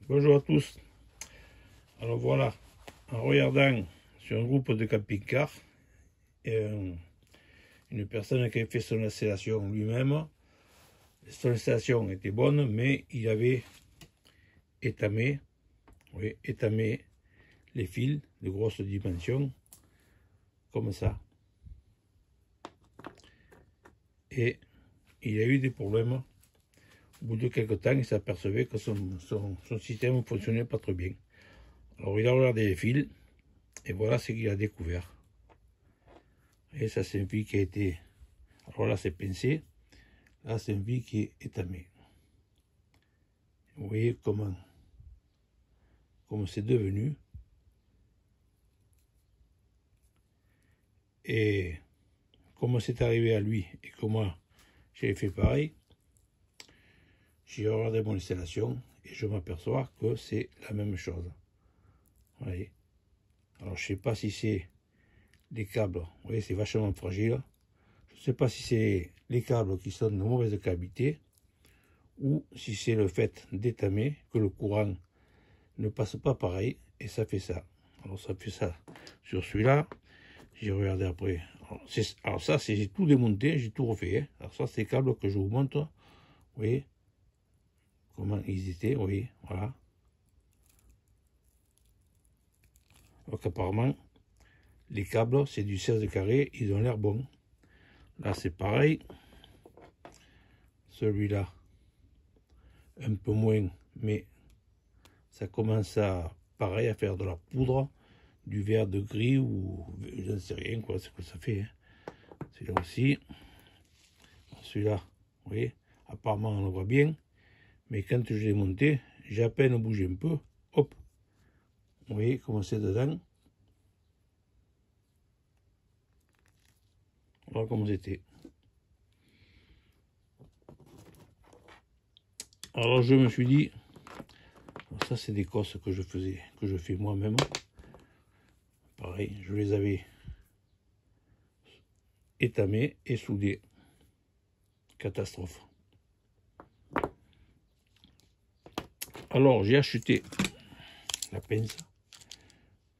Bonjour à tous. Alors voilà, en regardant sur un groupe de camping-car, une personne qui avait fait son installation lui-même, son installation était bonne, mais il avait étamé les fils de grosses dimensions, comme ça. Et il a eu des problèmes. Au bout de quelques temps, il s'apercevait que son système ne fonctionnait pas très bien. Alors il a regardé les fils, et voilà ce qu'il a découvert. Et ça, c'est un fil qui a été... Alors là, c'est pincé. Là, c'est un fil qui est étamé. Vous voyez comment c'est devenu. Et comment c'est arrivé à lui et comment j'ai fait pareil. J'ai regardé mon installation et je m'aperçois que c'est la même chose. Vous voyez. Alors, je ne sais pas si c'est les câbles. Vous voyez, c'est vachement fragile. Je ne sais pas si c'est les câbles qui sont de mauvaise qualité ou si c'est le fait d'étamer, que le courant ne passe pas pareil et ça fait ça. Alors ça fait ça sur celui-là. J'ai regardé après. Alors ça, j'ai tout démonté, j'ai tout refait. Hein. Alors ça, c'est les câbles que je vous montre. Vous voyez comment ils étaient, vous voyez, voilà. Donc apparemment, les câbles, c'est du 16 carré, ils ont l'air bons. Là, c'est pareil. Celui-là, un peu moins, mais ça commence à, pareil, à faire de la poudre, du vert de gris, ou je ne sais rien quoi, ce que ça fait. Hein. Celui-là aussi. Celui-là, vous voyez, apparemment on le voit bien, mais quand je l'ai monté, j'ai à peine bougé un peu, hop, vous voyez comment c'est dedans. Voilà comment c'était. Alors je me suis dit, ça c'est des cosses que je fais moi-même. Pareil, je les avais étamées et soudées. Catastrophe. Alors j'ai acheté la pince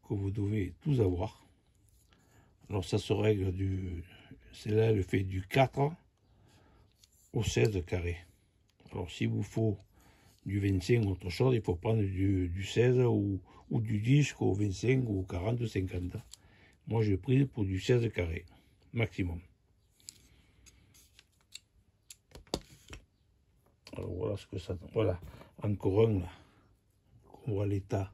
que vous devez tous avoir. Alors ça se règle celle-là elle fait du 4 au 16 carré. Alors s'il vous faut du 25 ou autre chose, il faut prendre du 16 ou du 10 au 25 ou 40 ou 50. Moi j'ai pris pour du 16 carré, maximum. Alors voilà ce que ça donne. Voilà, encore un là. On voit l'état.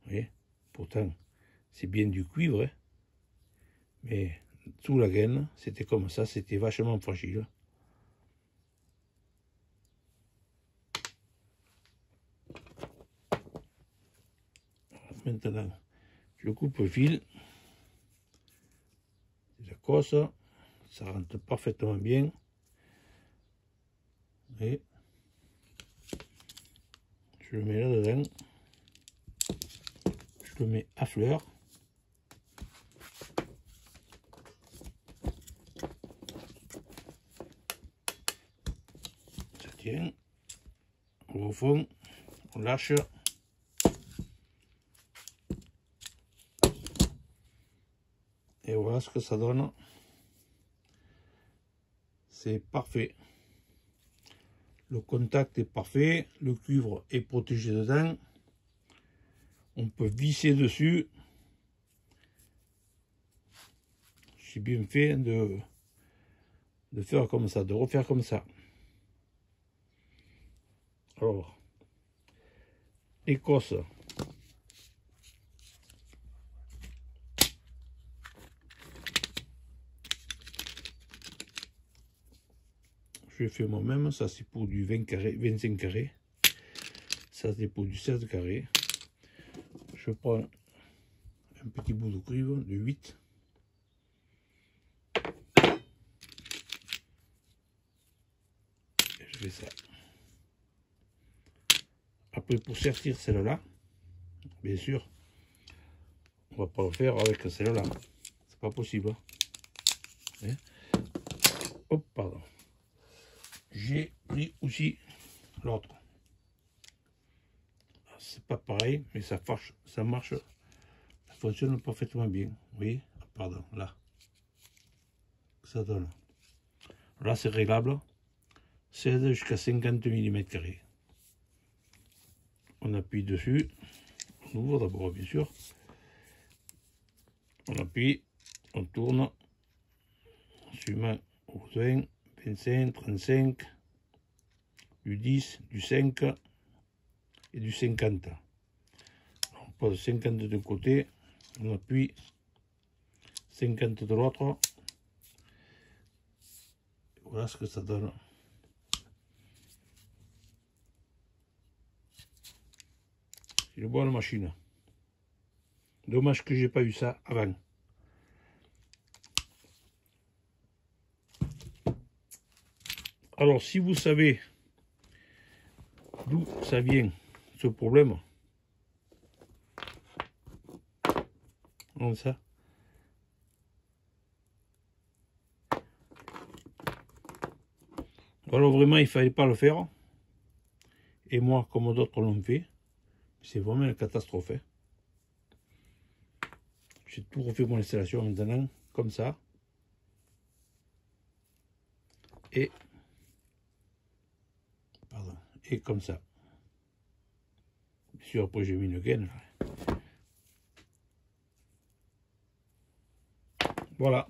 Vous voyez, pourtant c'est bien du cuivre, hein. Mais sous la gaine, c'était comme ça, c'était vachement fragile. Maintenant, je coupe le fil. La cosse, ça rentre parfaitement bien. Et je le mets là-dedans. Je le mets à fleur. Ça tient. On va au fond, on lâche. Et voilà ce que ça donne. C'est parfait. Le contact est parfait. Le cuivre est protégé dedans. On peut visser dessus. J'ai bien fait de faire comme ça, de refaire comme ça. Alors, l'écosse. Je fais moi-même, ça c'est pour du 20 carré, 25 carrés. Ça c'est pour du 16 carrés. Je prends un petit bout de cuivre de 8. Et je fais ça. Après pour sertir celle-là, bien sûr, on va pas le faire avec celle-là. C'est pas possible. Hein? Hop, pardon. J'ai pris aussi l'autre. c'est pas pareil, mais ça marche, ça fonctionne parfaitement bien. Vous voyez, pardon, là, ça donne. Là, c'est réglable, 16 jusqu'à 50 mm². On appuie dessus, on ouvre d'abord, bien sûr. On appuie, on tourne, suivant au 20, 25, 35, du 10, du 5 et du 50. On pose 50 de côté, on appuie 50 de l'autre. Voilà ce que ça donne. C'est une bonne machine. Dommage que j'ai pas eu ça avant. Alors, si vous savez d'où ça vient, ce problème, comme ça, alors vraiment, il fallait pas le faire. Et moi, comme d'autres l'ont fait, c'est vraiment une catastrophe. Hein. J'ai tout refait mon installation maintenant, comme ça. Et, pardon, et comme ça. Bien sûr, après j'ai mis une gaine. Voilà.